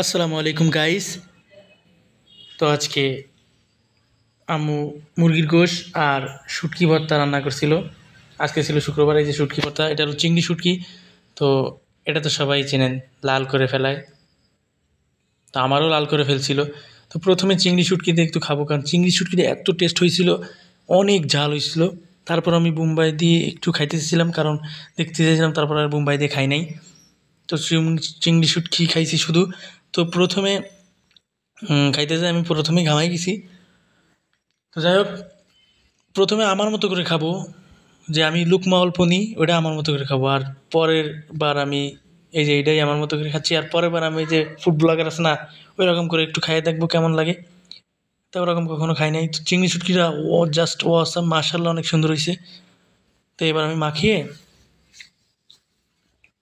আসসালামু আলাইকুম গাইস। তো আজকে আম্মু মুরগির গোশ আর শুটকি ভর্তা রান্না করছিল। আজকে ছিল শুক্রবার। এই যে শুটকি ভর্তা, এটা হলো চিংড়ি শুটকি। তো এটা তো সবাই চেনেন, লাল করে ফেলায়। তো আমারও লাল করে ফেলছিল। তো প্রথমে চিংড়ি শুটকি দিয়ে একটু খাবো, কারণ চিংড়ি শুটকিটা এত টেস্ট হয়েছিল, অনেক ঝাল হয়েছিল। তারপর আমি বোম্বাই দিয়ে একটু খাইতে চেয়েছিলাম, কারণ দেখতে চেয়েছিলাম, তারপর আর বোম্বাই দিয়ে খাই নাই। তো চিংড়ি শুটকি খাইছি শুধু। তো প্রথমে খাইতে যাই আমি প্রথমেই ঘামাই গেছি। তো যাই হোক, প্রথমে আমার মতো করে খাবো, যে আমি লুকমা অল্প নিই, ওটা আমার মতো করে খাবো। আর পরের বার আমি এই যে এটাই আমার মতো করে খাচ্ছি, আর পরের বার আমি এই যে ফুড ব্লগার আছে না, ওই রকম করে একটু খাইয়ে দেখবো কেমন লাগে। তো ওরকম কখনো খাই নাই। তো চিংড়ি শুটকিটা জাস্ট অসাম, মাশাআল্লাহ, অনেক সুন্দর হয়েছে। তো এবার আমি মাখিয়ে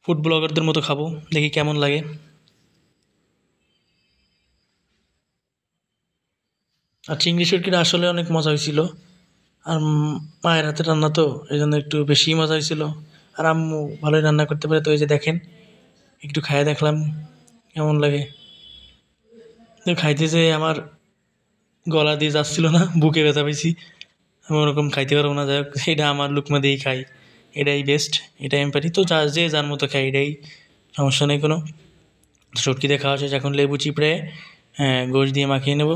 ফুড ব্লগারদের মতো খাবো, দেখি কেমন লাগে। আর চিংড়ি শুটকিটা আসলে অনেক মজা হয়েছিল। আর মায়ের হাতের রান্না তো, এই জন্য একটু বেশিই মজা হয়েছিল। আর আম্মু ভালোই রান্না করতে পারে, তো এই যে দেখেন, একটু খাইয়ে দেখলাম কেমন লাগে। তো খাইতে যেয়ে আমার গলা দিয়ে যাচ্ছিল না, বুকে ব্যথা পেয়েছি। আমি ওরকম খাইতে পারবো না। যাই হোক, এটা আমার লুকমা দিয়েই খাই, এটাই বেস্ট, এটাই আমি পারি। তো যে যার মতো খাই, এটাই সমস্যা নেই কোনো। শুটকি দিয়ে খাওয়া শেষ, এখন লেবু চিপড়ে গোশ দিয়ে মাখিয়ে নেব।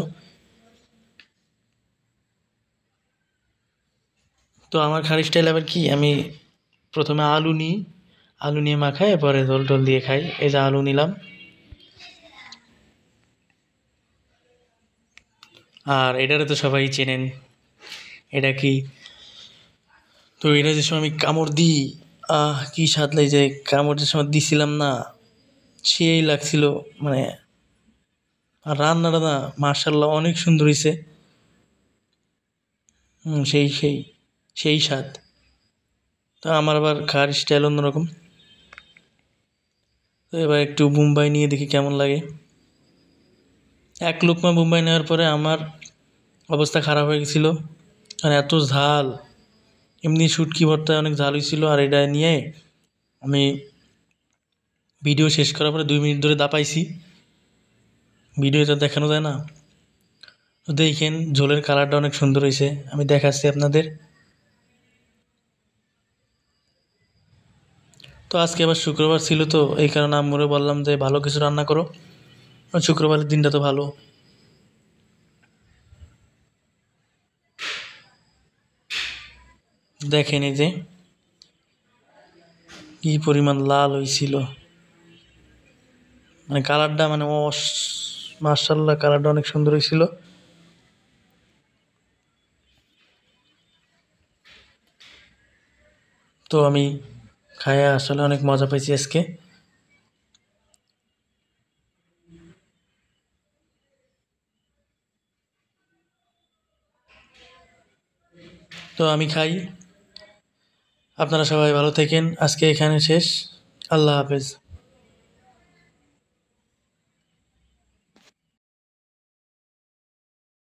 তো আমার খারি স্টাইল আবার কি, আমি প্রথমে আলু নিই, আলু নিয়ে মাখাই, পরে ঝোল টোল দিয়ে খাই। এই যে আলু নিলাম, আর এটারে তো সবাই চেনেন, এটা কি। তো এটা যে সময় আমি কামড় দিই, কি স্বাদ লাগে! যে কামড় যে সময় দিছিলাম না, সেই লাগছিল মানে। আর রান্নাটা না, মার্শাল্লাহ, অনেক সুন্দর হয়েছে। সেই সেই সেই স্বাদ। তো আমার আবার খাওয়ার স্টাইল অন্যরকম। তো এবার একটু মুম্বাই নিয়ে দেখি কেমন লাগে। এক লোকমা মুম্বাই নেওয়ার পরে আমার অবস্থা খারাপ হয়ে গেছিলো, আর এত ঝাল। এমনি শুটকি ভর্তায় অনেক ঝাল হয়েছিল, আর এটা নিয়ে আমি ভিডিও শেষ করার পরে 2 মিনিট ধরে দাপাইছি। ভিডিওটা দেখানো যায় না। তো দেখেন, ঝোলের কালারটা অনেক সুন্দর হয়েছে, আমি দেখাচ্ছি আপনাদের। তো আজকে আবার শুক্রবার ছিল, তো এই কারণে আম্মুরে বললাম যে ভালো কিছু রান্না করো, আর শুক্রবারের দিনটা তো ভালো। দেখেন এই যে কি পরিমাণ লাল হয়েছিল, মানে কালারটা, মানে মার্শাল্লাহ, কালারটা অনেক সুন্দর হয়েছিল। তো আমি খায়া আসলে অনেক মজা পাইছি আজকে। তো আমি খাই, আপনারা সবাই ভালো থাকেন। আজকে এখানে শেষ। আল্লাহ হাফেজ।